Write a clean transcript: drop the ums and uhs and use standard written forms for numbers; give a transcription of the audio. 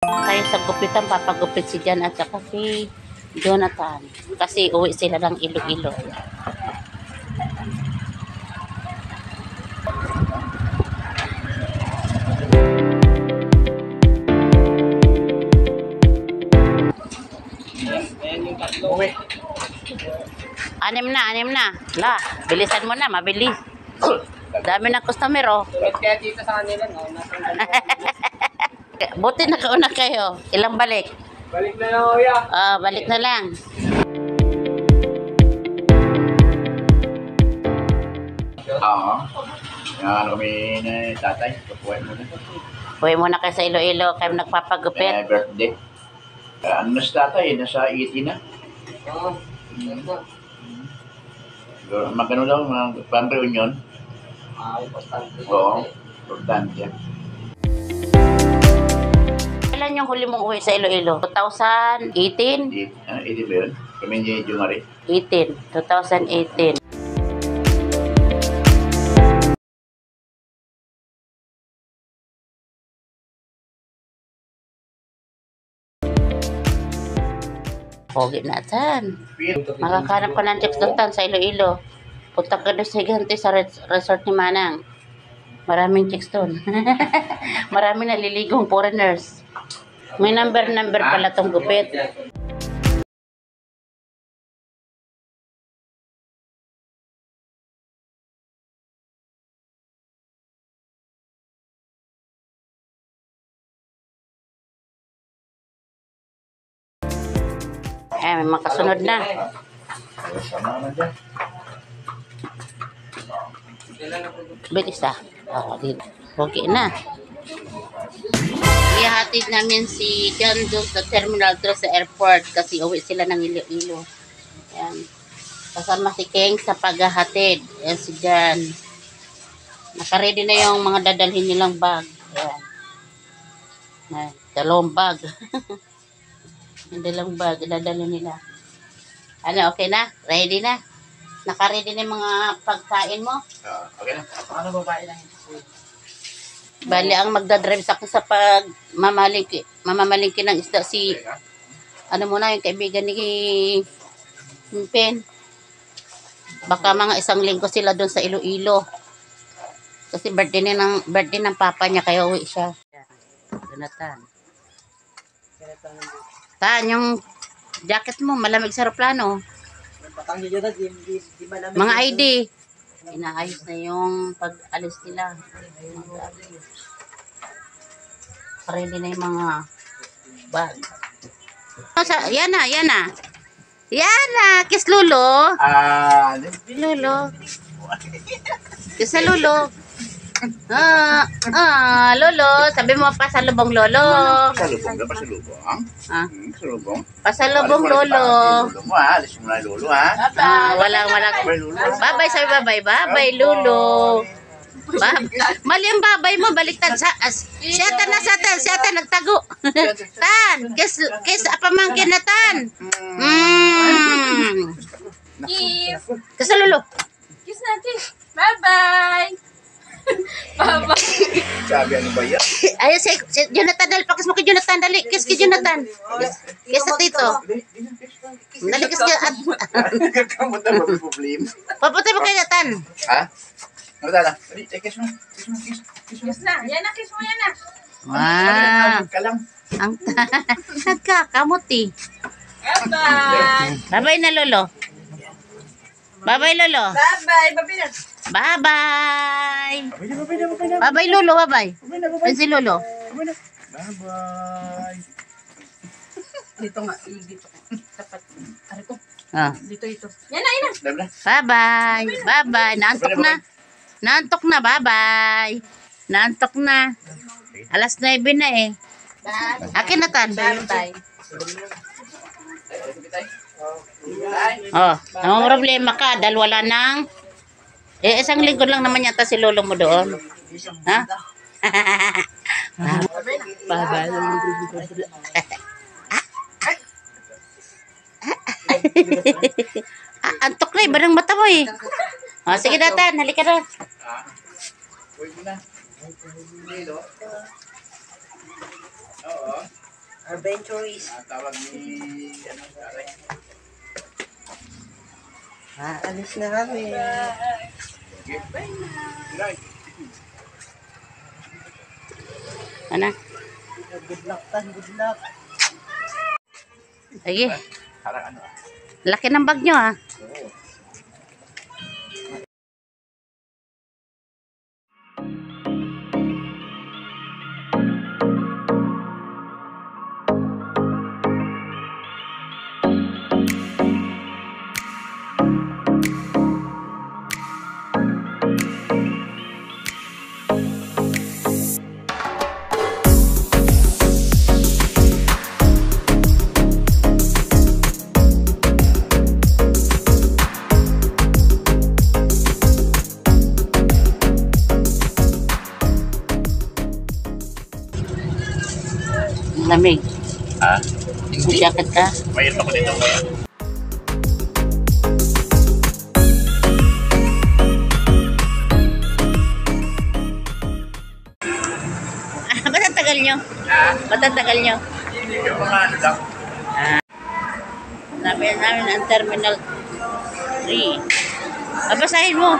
Tayo sa gupitan, papagupit si Jan at saka si Jonathan. Kasi uwi sila ng Iloilo. Anim na. La, bilisan mo na, mabilis. Dami ng customer, oh. Kaya dito sa kanila, no? Buti nakauna kayo. Ilang balik? Balik na lang, kuya. Balik na lang. Oo. Yan kami na tatay. Kapuhay mo na. Uwi muna kayo sa Iloilo. Kayo nagpapagupit. Birthday. Ano na si tatay? Nasa 80 na. Oo. Magano daw, mga pan-reunion. Importante. Oo. Importante. Kailan yung huli mong uwi sa Iloilo? 2018? 80 ba yun? Kami ni Jumari. 2018. Pogi natin. Makakanap ko ng chicks doon sa Iloilo. Punta ka doon sa Higante sa resort ni Manang. Maraming chicks doon. Maraming naliligong foreigners. May number pala tong gupit. May makasunod na. Sama naman dyan. Bilis ah. Dito. Okay na. Ihatid namin si Jan doon sa Terminal 3 sa airport kasi uwi sila ng Iloilo. Ayan. Kasama si Keng sa paghahatid. Ayan si Jan. Nakaready na yung mga dadalhin nilang bag. Ayan. Ayan. Dalawang bag. Yung dalawang bag, dadalhin nila. Ano, okay na? Ready na? Nakaready na yung mga pagkain mo? Okay na. Ano babae lang ito? Bali, ang magdadrive sa akin sa mamamalingki ng isda si, ano muna, yung kaibigan ni Pen. Baka mga isang linggo sila doon sa Iloilo. Kasi birthday ng papa niya, kaya uwi siya. Jonathan. Tan, yung jacket mo, malamig sa aeroplano. Mga ID. Inaayos na yung pag-alis nila. Ready na yung mga bag. Yan na. Yan na, kiss Lolo. Lolo. Kiss sa Lolo. Lolo. Sabi mo pasalubong Lolo. Pasalubong ka, pasalubong. Pasalubong. Pasalubong Lolo. Lolo mo ha. Alis mo na Lolo ha. Walang. Bye Lolo. Bye-bye, sabi bye-bye. Bye-bye, Lolo. Mali ang babay mo, baliktad sa siya nagtago. Tan, kiss apamangkin na Tan. Kiss. Kiss sa Lolo. Kiss natin. Bye-bye. Bye-bye. Sabi ano ba yan? Ayun si Jonathan, dali pakis mo kay Jonathan, dali. Kiss kay Jonathan. Kiss sa tito. Dali kiss kay Kamuta ba may problema? Papunta mo kay Jonathan. Ha? Ano tala? Kiss mo. Kiss na. Yan na, kiss mo yan na. Wow. Kalam. Ang nagkakamuti. Bye-bye. Bye-bye na Lolo. Bye-bye Lolo. Bye-bye. Bye-bye na. Bye-bye. Bye-bye Lolo, bye-bye. Yan si Lolo. Bye-bye. Dito nga. Dito. Tapat. Ari ko. Dito ito. Yan na, yan na. Dami na. Bye-bye. Bye-bye. Naantok na. Naantok na. Bye-bye. Naantok na. Alas 9 na eh. Akin na Tan. Bye-bye. Ang problema ka dahil wala nang isang linggo lang naman yata si Lolo mo doon. Ha? Bye-bye. Antok na, iba ng mata mo eh. Sige na Tan, halika na. Uy mo na. Oo. Adventurous. Tawag ni, ano, tatay. Alis na kami. Okay. Right. Ano? Good luck tan, good luck. Sige. Parang ano. Laki ng bag nyo ah. Oo. Lamig. Ha? Jacket ka. Mayroon ako dito ngayon. Ba't ang tagal nyo? Ba't ang tagal nyo? Yung mga ano lang. Namin ang Terminal 3. Babasahin mo.